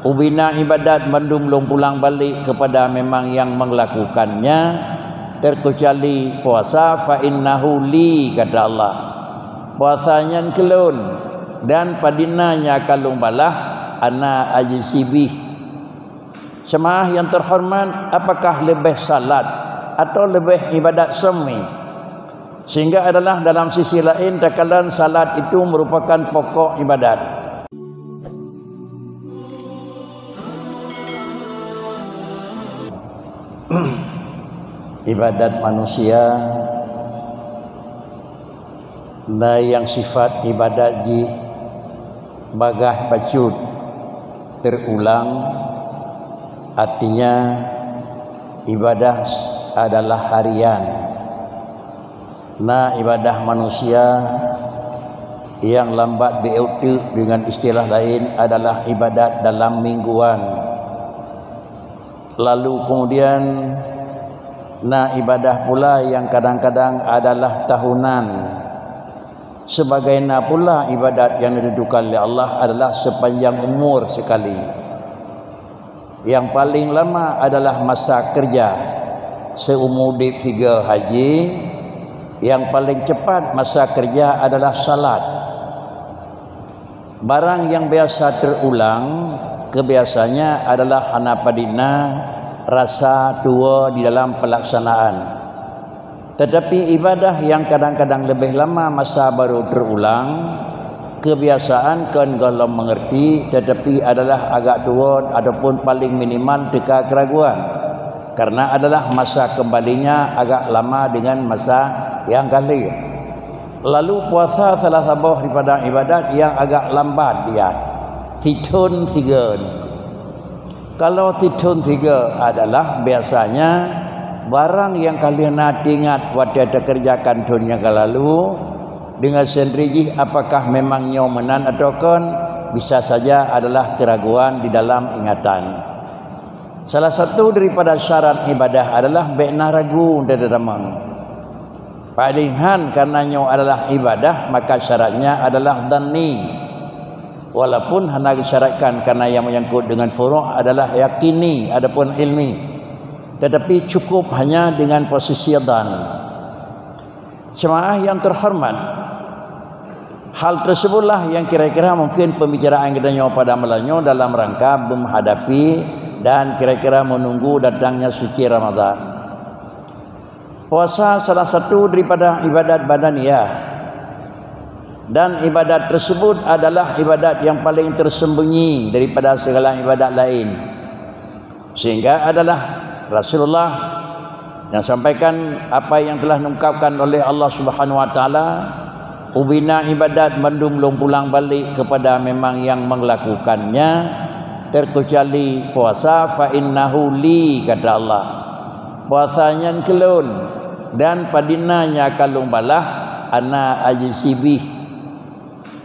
ubina ibadat mendumlung pulang balik kepada memang yang melakukannya, terkecuali puasa. Fa innahu li, kata Allah, puasanya kelun dan padinanya kalung balah ana ajsibih. Jemaah yang terhormat, apakah lebih salat atau lebih ibadat semi? Sehingga adalah dalam sisi lain takalan salat itu merupakan pokok ibadat. Ibadat manusia nah yang sifat ibadat ji bagah bacut terulang, artinya ibadah adalah harian. Nah ibadah manusia yang lambat diutuh dengan istilah lain adalah ibadat dalam mingguan. Lalu kemudian nah ibadah pula yang kadang-kadang adalah tahunan. Sebagaimana pula ibadat yang ditentukan oleh Allah adalah sepanjang umur sekali. Yang paling lama adalah masa kerja, seumur hidup 3 haji. Yang paling cepat masa kerja adalah salat. Barang yang biasa terulang kebiasaannya adalah hanapadina, rasa tua di dalam pelaksanaan. Tetapi ibadah yang kadang-kadang lebih lama masa baru terulang, kebiasaan kan kalau mengerti tetapi adalah agak tua ataupun paling minimal dekat keraguan, karena adalah masa kembalinya agak lama dengan masa yang kali. Lalu puasa salah satu daripada ibadat yang agak lambat dia, Situn 3. Kalau Situn 3 adalah biasanya barang yang kalian nak ingat waktu ada kerjakan dunia lalu dengan sendiri, apakah memang nyomenan atau kan bisa saja adalah keraguan di dalam ingatan. Salah satu daripada syarat ibadah adalah bekna ragu dan damang. Palingan karenanya adalah ibadah, maka syaratnya adalah dhanni. Walaupun hanya disyaratkan karena yang menyangkut dengan furu' adalah yakini adapun ilmi. Tetapi cukup hanya dengan posisi dhan. Jemaah yang terhormat, hal tersebutlah yang kira-kira mungkin pembicaraan kita pada malamnya dalam rangka menghadapi dan kira-kira menunggu datangnya suci Ramadan. Puasa salah satu daripada ibadat badaniyah, dan ibadat tersebut adalah ibadat yang paling tersembunyi daripada segala ibadat lain. Sehingga adalah Rasulullah yang sampaikan apa yang telah diungkapkan oleh Allah Subhanahu wa taala, ubina ibadat mendumlung pulang balik kepada memang yang melakukannya, terkecuali puasa. Fa innahu li, kata Allah, puasanya kelun dan padinanya kalung balah ana ajsibih.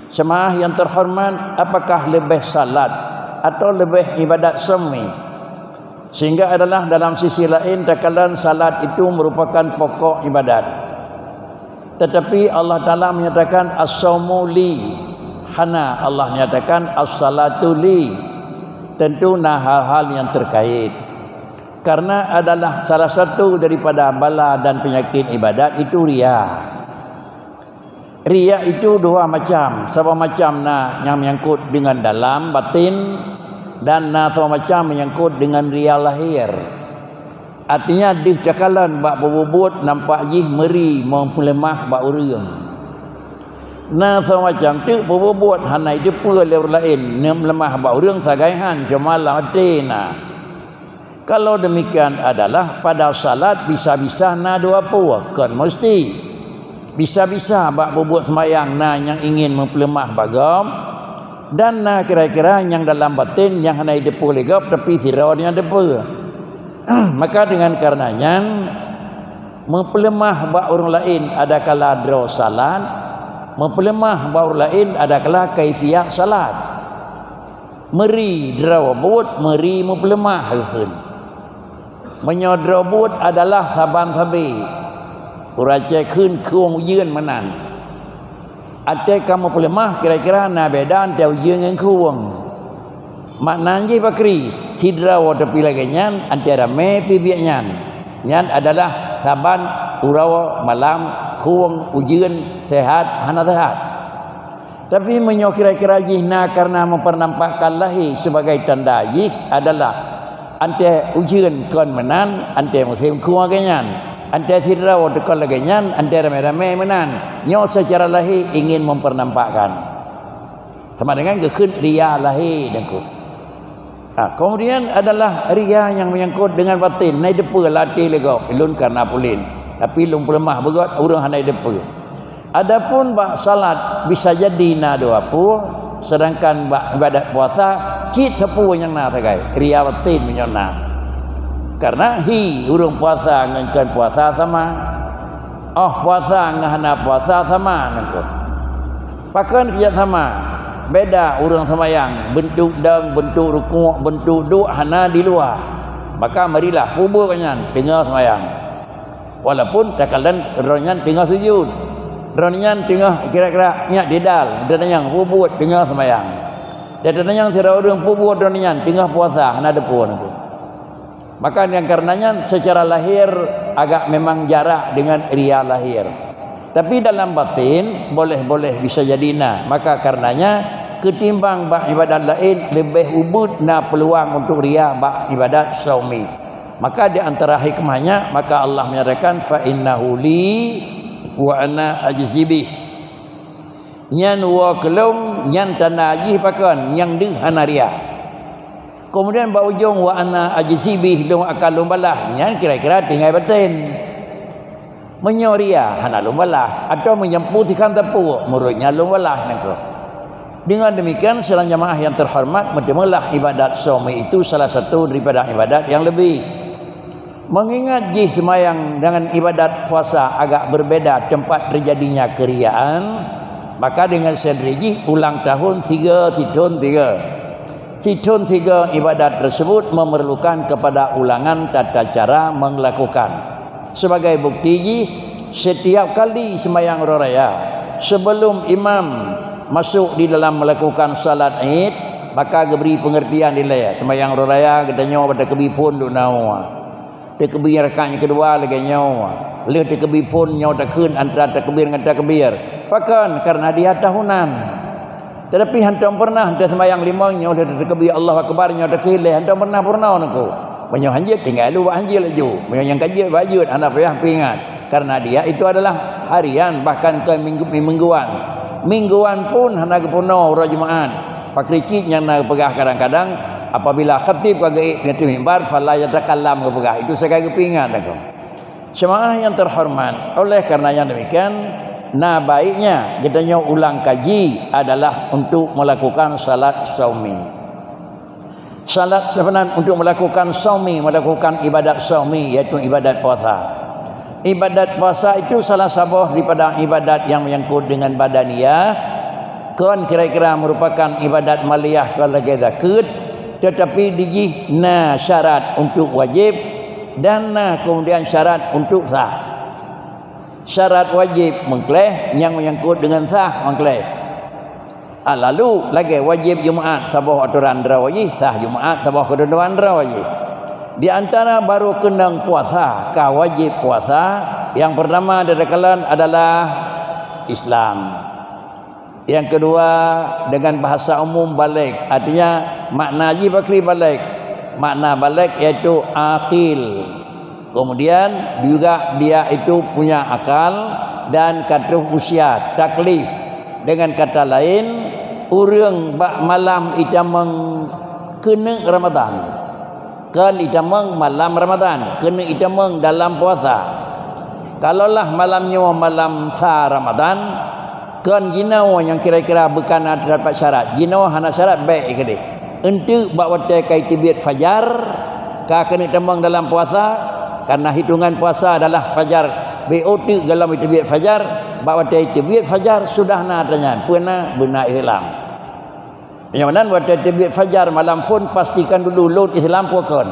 Jemaah yang terhormat, apakah lebih salat atau lebih ibadat semi? Sehingga adalah dalam sisi lain takalan salat itu merupakan pokok ibadat. Tetapi Allah Ta'ala menyatakan as-sawmu li, hana Allah menyatakan as-salatu li. Tentu hal-hal yang terkait, karena adalah salah satu daripada bala dan penyakit ibadat itu riya. Riya itu dua macam. Satu macam yang menyangkut dengan dalam batin, dan satu macam menyangkut dengan riya lahir. Artinya di cakalan bak berbubut nampak jih meri mempelemah bak urang. Satu macam tu berbubut hanai depa lewer lain melemah bak urang sagaihan cuma latena. Kalau demikian adalah pada salat bisa-bisa dua apa kan mesti bisa-bisa bak berbuat sembahyang yang ingin mempelemah bagam, dan kira-kira yang dalam batin yang hanya depa legap tapi siraunya depa. Maka dengan karenanya mempelemah bak orang lain ada kala draw salat, mempelemah bak orang lain ada kala kaifiat salat. Meri draw but, meri mempelemah heun. Menyodra but adalah saban sabi. Urace khun kuang yeun manan. Ada kamu pelemah kira-kira bedan teu yeun kuang. Maknanya bakri sidra wa tepi lagi nyan antara me pi biak nyan. Nyan adalah saban urawa malam kuang ujian sehat hana sehat. Tapi menyo kira-kira jihna karena mempernampakkan lahi sebagai tanda jih adalah ante ujian kon menan ante musim kuang kenyan ante sidra wa tepi lagi nyan ante rame-rame menan. Nyo secara lahi ingin mempernampakkan. Sama dengan kekun ria lahi dengku. Kemudian adalah ria yang menyangkut dengan batin. Naik depa latih lego ilun karena pulin. Tapi lung lemah begot urang handai depa. Adapun bak salat bisa jadi na doa pu, sedangkan bak ibadat puasa cit tepu yang na tagai. Ria batin menyona. Karena urang puasa ngengkeun puasa sama. Puasa ngahana puasa sama nangko. Pakan kerja sama. Beda orang sembahyang bentuk dang, bentuk rukuk, bentuk duk hana di luar. Maka marilah kubur kanyan tengah sembahyang. Walaupun takalan ronyan tengah sujud. Ronyan tengah kira-kira nyak didal, dan yang kubur tengah sembahyang. Dan yang tidak orang kubur ronyan tengah puasa hana depun. Maka yang karenanya secara lahir agak memang jarak dengan ria lahir. Tapi dalam batin boleh-boleh bisa jadi nah. Maka karenanya ketimbang bak ibadat lain lebih ubud na peluang untuk ria bak ibadat saumi. Maka di antara hikmahnya maka Allah menyatakan fa innahu li wa ana ajzibih. Nyan wa kelong nyan tanajih pakan yang deng hana ria. Kemudian bak ujung wa ana ajzibih dong akan lumbalah nyan kira-kira tinggal batin. Menyoria hana lumbalah atau menyemputikan tepu menurutnya lumbalah nangko. Dengan demikian sekalian jamaah yang terhormat, mendemulah ibadat saumi itu salah satu daripada ibadat yang lebih. Mengingat jih semayang dengan ibadat puasa agak berbeda tempat terjadinya keriaan, maka dengan sendiri ulang tahun 3 tahun 3. Tahun 3 ibadat tersebut memerlukan kepada ulangan tata cara melakukan. Sebagai bukti setiap kali sembahyang raya sebelum imam masuk di dalam melakukan salat Id maka diberi pengertian nilai sembahyang raya katanya pada kebipun do nawa tekbir rakaat yang kedua lagi nyawa le tekbir pun nyawa takun antara tekbir dengan takbir pakan karena dia tahunan. Tetapi hantam pernah hantam sembahyang 5 nyawa tekbir Allah akbar nyawa takileh hantam pernah nako banyak hanjit tinggal lu hanjit laju banyak yang kajit bajut anak payah pingat karena dia itu adalah harian bahkan ke mingguan pun hana kepuno ora Jumaat pakricit yang nak pegah kadang-kadang apabila khatib kagak di mimbar fala yatakallam ke pegah itu saya kepingat aku jemaah yang terhormat. Oleh karena yang demikian baiknya kita ulang kaji adalah untuk melakukan salat saumi. Salat sebenarnya untuk melakukan saumi, melakukan ibadat saumi iaitu ibadat puasa. Ibadat puasa itu salah satu daripada ibadat yang menyangkut dengan badaniyah. Kan kira-kira merupakan ibadat maliyah kalau zakut, tetapi dijih syarat untuk wajib dan kemudian syarat untuk sah. Syarat wajib mengkleh yang menyangkut dengan sah mengkleh. Lalu lagi wajib Jumaat sabah aturan wajib sah Jumaat sabah ketentuan wajib. Di antara baru kenang puasa ka wajib puasa yang pertama dari kalian adalah Islam. Yang kedua dengan bahasa umum balik, artinya makna haji bakri balik. Makna balik iaitu akil. Kemudian juga dia itu punya akal dan kata usia taklif. Dengan kata lain, urang bak malam itamang kena Ramadan. Kan itamang malam Ramadan, kena itamang dalam puasa. Kalaulah malamnya malam sah Ramadan, kan jinau yang kira-kira bukan terdapat syarat. Jinau hana syarat baik ke dia. Untuk bak watai kai tibit fajar, ka kena itamang dalam puasa karena hitungan puasa adalah fajar. BOT dalam tibit fajar, bak watai tibit fajar sudah nadanya pernah benar Islam. Yang mana watai tibit fajar malam pun pastikan dulu load Islam pokon.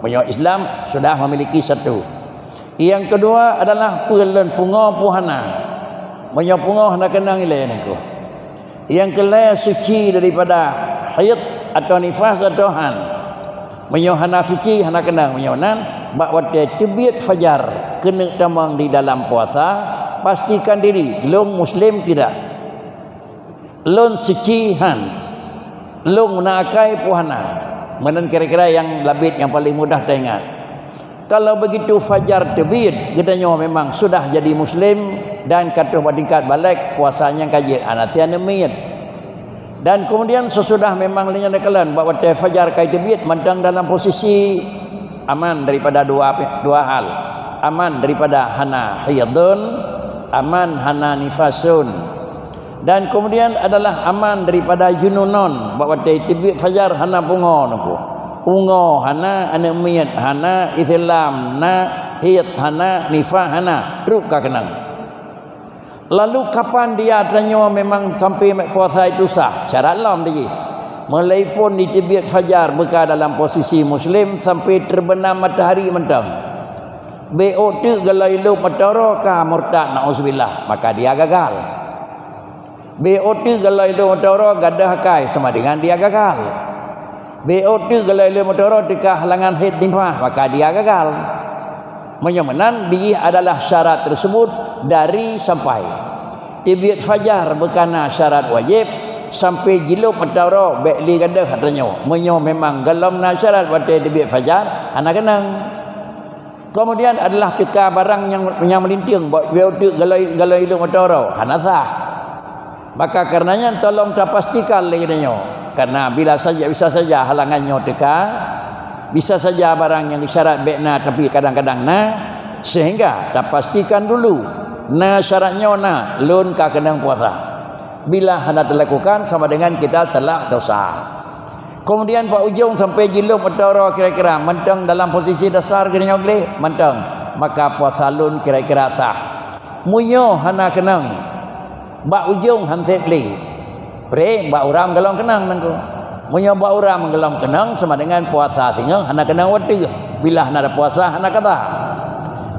Banyak Islam sudah memiliki satu. Yang kedua adalah pelan punga puhana. Banyak punga hendak kenang ilai niku. Yang kelai suci daripada haid atau nifas atau han. Menyo hana suci hana kenang menyonan bak wate terbit fajar kena tamang di dalam puasa, pastikan diri long muslim tidak. Long suci han. Long nakai puhana. Menan kira-kira yang labit yang paling mudah teringat. Kalau begitu fajar terbit, katanya memang sudah jadi muslim dan katuh tingkat balik puasanya kajit anatian nemit. Dan kemudian sesudah memang linya nekalan bahawa fajar kai terbit mendang dalam posisi aman daripada dua hal. Aman daripada hana haidun, aman hana nifasun. Dan kemudian adalah aman daripada jununon bahawa terbit fajar hana bunga nunggu. Ungo hana anemiyat hana ithlam na hiyat hana nifah hana teruk ka kenang. Lalu kapan dia tanya memang sampai puasa itu sah? Syarat lam dia. Mulai pun ditibit fajar buka dalam posisi muslim sampai terbenam matahari mentang. BO tu galai lu matara ka murtad naudzubillah, maka dia gagal. BO tu galai lu matara gadah kai sama dengan dia gagal. BO tu kalau ia motor tika halangan haid nifah, maka dia gagal. Menyemenan dia adalah syarat tersebut dari sampai. Tibit fajar berkana syarat wajib sampai jilup motor bekli gadah katanya. Menyo memang galam na syarat wate tibit fajar anak kenang. Kemudian adalah tika barang yang melinting BO tu kalau ia motor hanasah. Maka karenanya tolong pastikan lagi katanya. Karena bila saja bisa saja halangannya teka, bisa saja barang yang isyarat bekna tapi kadang-kadang na, sehingga tak pastikan dulu na syaratnya na lun ka kenang puasa. Bila hendak dilakukan sama dengan kita telah dosa. Kemudian pak ujung sampai jilup atau kira-kira mentang dalam posisi dasar kena boleh mentang, maka puasa lun kira-kira sah. Munyo hana kenang, bak ujung hanset li. Pre bak uram gelam kenang nangku. Munyo bak uram gelam kenang sama dengan puasa tinggal hana kenang wati. Bila hana ada puasa hana kata.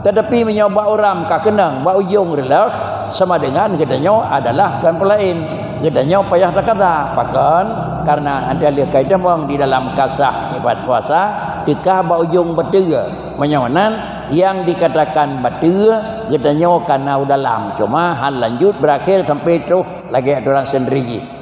Tetapi munyo bak uram ka kenang bak ujung relak sama dengan katanya adalah kan pelain. Katanya payah tak kata. Pakan karena ada lihat kaitan bang di dalam kasah ibadat puasa dikah bak ujung betul. Menyonan yang dikatakan betul katanya karena dalam. Cuma hal lanjut berakhir sampai tu lagi aturan sendiri.